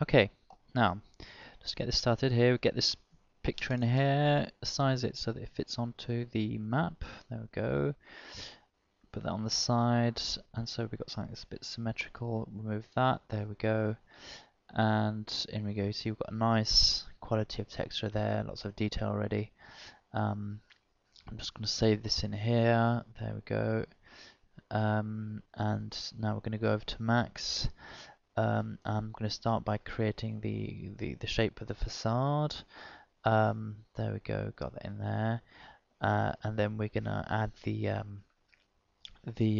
Okay, now let's get this started here. We get this picture in here, size it so that it fits onto the map. There we go. Put that on the side, and so we've got something that's a bit symmetrical. Remove that. There we go. And in we go. See, we've got a nice quality of texture there, lots of detail already. I'm just going to save this in here. There we go. And now we're going to go over to Max. I'm going to start by creating the shape of the facade. There we go, got that in there. And then we're going to add the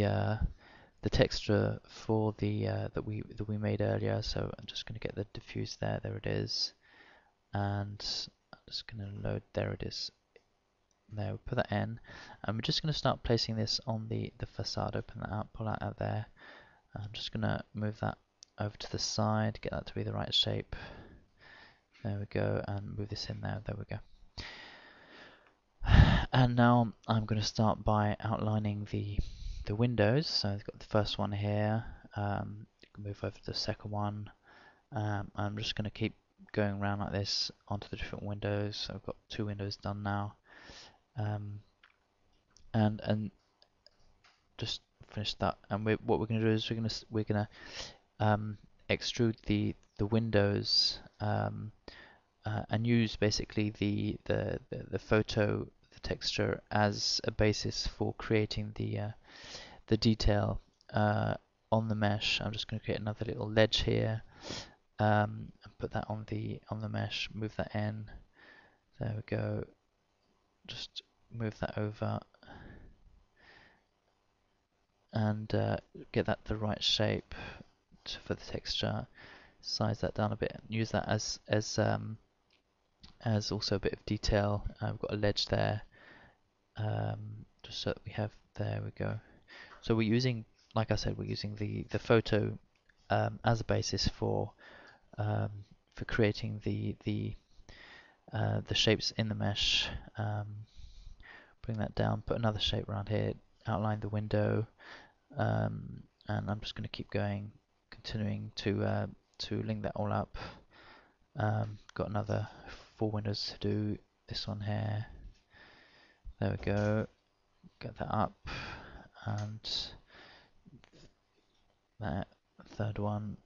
uh, the texture for the that we made earlier. So I'm just going to get the diffuse there. There it is, and I'm just going to load. There it is. There, we put that in, and we're just going to start placing this on the facade. Open that up, pull that out there. I'm just going to move that over to the side, get that to be the right shape. There we go, and move this in there. There we go. And now I'm going to start by outlining the windows. So I've got the first one here. Move over to the second one. I'm just going to keep going around like this onto the different windows. So I've got 2 windows done now. And just finish that. And what we're going to do is we're going to extrude the windows and use basically the photo, the texture as a basis for creating the detail on the mesh. I'm just going to create another little ledge here and put that on the mesh. Move that in. There we go. Just move that over and get that the right shape for the texture. Size that down a bit. Use that as also a bit of detail. We've got a ledge there, just so that we have. There we go. So we're using, like I said, we're using the photo as a basis for creating the shapes in the mesh. Bring that down. Put another shape around here. Outline the window, and I'm just going to keep going, continuing to link that all up. Got another 4 windows to do. This one here. There we go. Get that up, and that third one.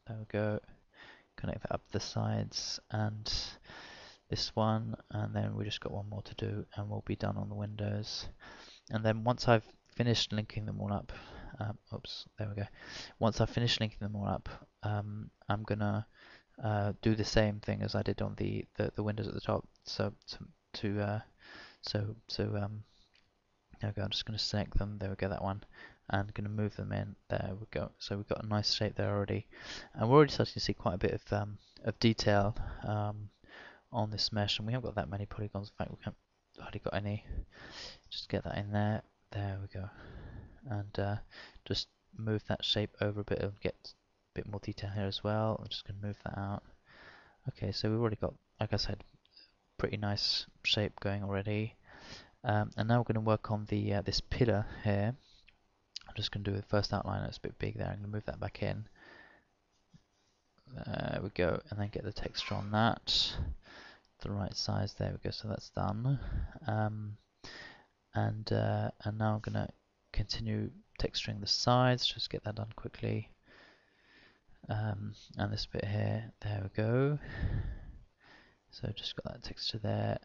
There we go. Connect that up the sides and this one, and then we just got one more to do, and we'll be done on the windows. And then once I've finished linking them all up, oops, there we go. Once I've finished linking them all up, I'm gonna do the same thing as I did on the windows at the top. So there we go. I'm just going to select them. There we go, that one, and going to move them in. There we go. So we've got a nice shape there already, and we're already starting to see quite a bit of detail on this mesh. And we haven't got that many polygons. In fact, we haven't hardly got any. Just get that in there. There we go, and just move that shape over a bit and get a bit more detail here as well. I'm just going to move that out. Okay, so we've already got, like I said, pretty nice shape going already. And now we're going to work on the this pillar here. I'm just going to do the first outline. It's a bit big there. I'm going to move that back in. There we go, and then get the texture on that, the right size. There we go. So that's done. And now I'm going to continue texturing the sides. Just get that done quickly. And this bit here. There we go. So just got that texture there.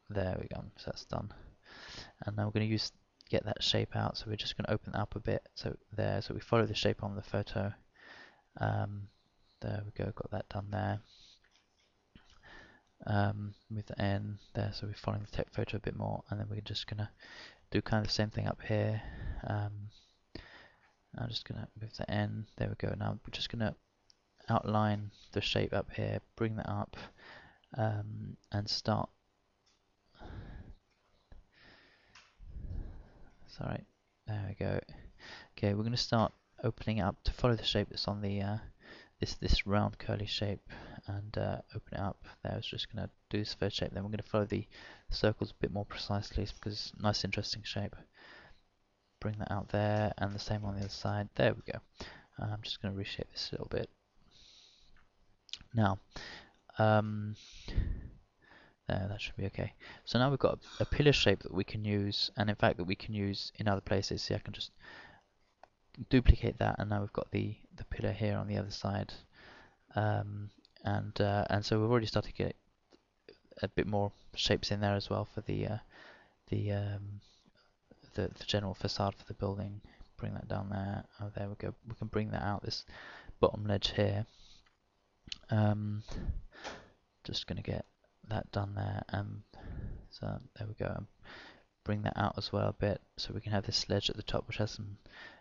There we go. So that's done. And now we're going to get that shape out, so we're just going to open that up a bit, so there, so we follow the shape on the photo. There we go, got that done there. Move that in there, so we're following the tech photo a bit more, and then we're just going to do kind of the same thing up here. I'm just going to move that in. There we go. Now we're just going to outline the shape up here, bring that up, and start. Sorry, there we go. Okay, we're going to start opening it up to follow the shape that's on the this round curly shape, and open it up. There, I was just going to do this first shape. Then we're going to follow the circles a bit more precisely because it's a nice, interesting shape. Bring that out there, and the same on the other side. There we go. I'm just going to reshape this a little bit. Now, um, there, that should be okay. So now we've got a pillar shape that we can use, and in fact that we can use in other places. See, I can just duplicate that, and now we've got the pillar here on the other side. Um, and so we've already started to get a bit more shapes in there as well for the um, the general facade for the building. Bring that down there. Oh, there we go. We can bring that out this bottom ledge here. Just gonna get that done there, and so there we go. And bring that out as well a bit, so we can have this ledge at the top, which has some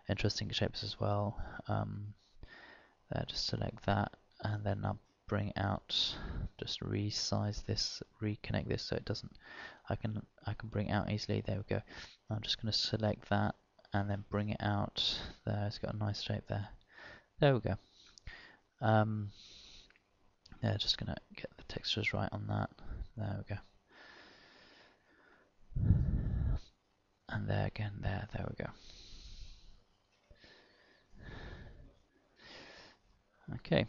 interesting shapes as well. There, just select that, and then I'll bring out, just resize this, reconnect this so it doesn't. I can bring it out easily. There we go. I'm just going to select that and then bring it out. There, it's got a nice shape there. There we go. Yeah, just going to get the textures right on that. There we go. And there again, there we go. Okay,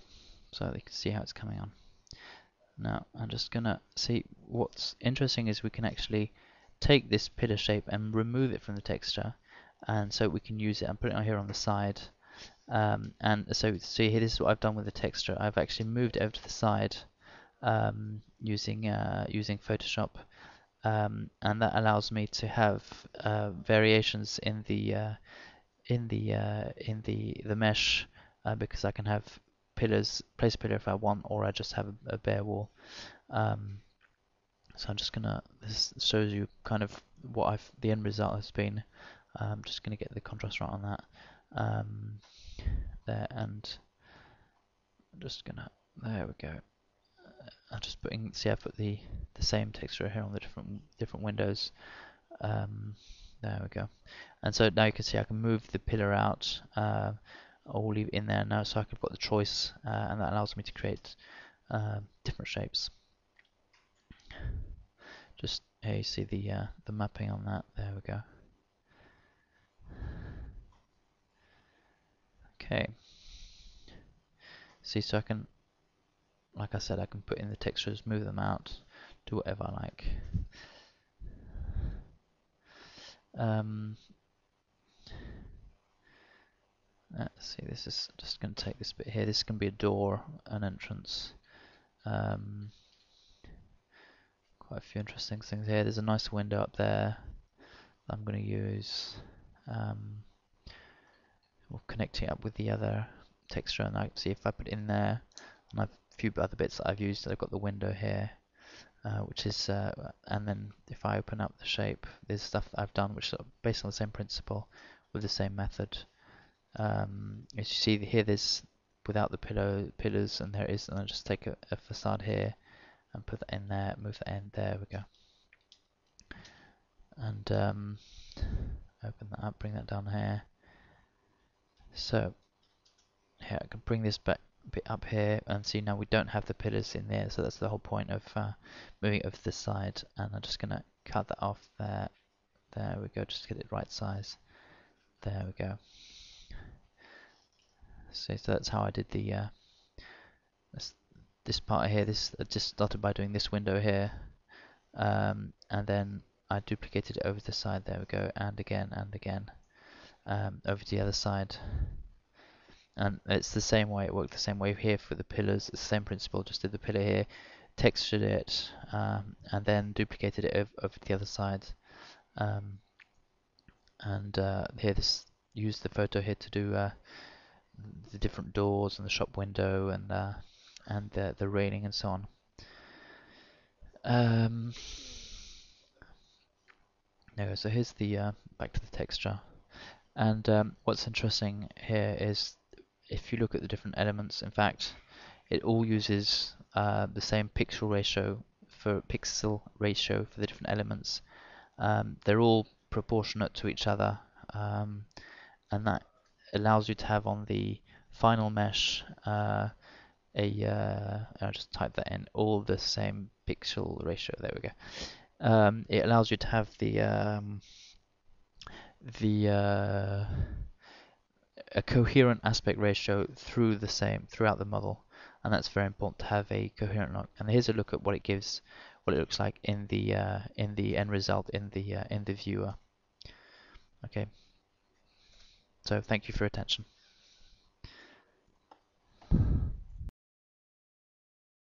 so you can see how it's coming on. Now I'm just gonna see what's interesting is we can actually take this pillar shape and remove it from the texture, and so we can use it and put it on here on the side. And so see here, this is what I've done with the texture. I've actually moved it over to the side using Photoshop, and that allows me to have variations in the mesh, because I can have pillars, place a pillar if I want, or I just have a bare wall. So I'm just gonna, this shows you kind of what the end result has been. I'm just gonna get the contrast right on that. There, and I'm just gonna, there we go. I'm just putting, see, I put the same texture here on the different windows. There we go. And so now you can see I can move the pillar out, or leave it in there now, so I've got the choice, and that allows me to create different shapes. Just here you see the mapping on that. There we go. Okay. See, so I can, like I said, I can put in the textures, move them out, do whatever I like. Let's see, this is just going to take this bit here. This can be a door, an entrance. Quite a few interesting things here. There's a nice window up there that I'm going to use. We'll connect it up with the other texture, and I see if I put it in there, and I've a few other bits that I've used. I've got the window here, which is, and then if I open up the shape, there's stuff that I've done which is based on the same principle with the same method. As you see here, there's without the pillars, and there it is, and I just take a facade here and put that in there, move that in, there we go. And open that up, bring that down here. So here I can bring this back bit up here, and see now we don't have the pillars in there, so that's the whole point of moving it over to this side. And I'm just gonna cut that off there. There we go, just to get it right size. There we go. So that's how I did the this part here. This I just started by doing this window here, and then I duplicated it over the side. There we go, and again over to the other side. And it's the same way, it worked the same way here for the pillars. It's the same principle, just did the pillar here, textured it, and then duplicated it over to the other side. Here, this used the photo here to do the different doors and the shop window and the railing and so on. There we go. So here's the back to the texture. And what's interesting here is if you look at the different elements, in fact, it all uses the same pixel ratio for the different elements. They're all proportionate to each other, and that allows you to have on the final mesh I'll just type that in, all the same pixel ratio. There we go. It allows you to have a coherent aspect ratio throughout the model. and that's very important to have a coherent look. And here's a look at what it gives, what it looks like in the end result in the viewer. Okay, so thank you for your attention.